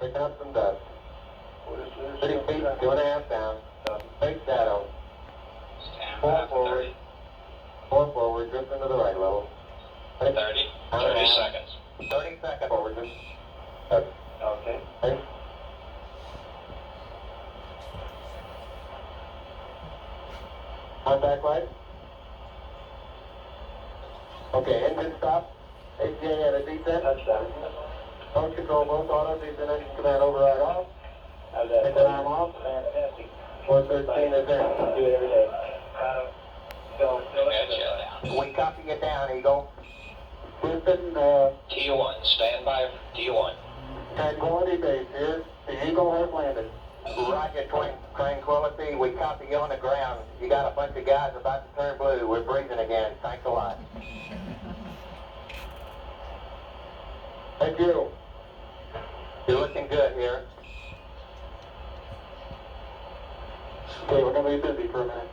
Picking up some dust. 30 feet, 2.5 down. Big shadow. Stand 4 by for forward. 30. 4 forward, drifting to the right level. 30. 30 seconds. 30 seconds forward. Okay. Okay. Contact light. Okay, engine stop. ATA at a descent. Touchdown. Approach control, both auto, descent engine command override off. How's that? Take the arm off. Fantastic. 413 is in. Do it every day. Go. Head down. We copy you down, Eagle. Houston, T1, stand by for T1. Tranquility Base here. The Eagle has landed. Roger, Tranquility. We copy you on the ground. You got a bunch of guys about to turn blue. We're breathing again. Thanks a lot. Thank you. You're looking good here. Okay, we're going to be busy for a minute.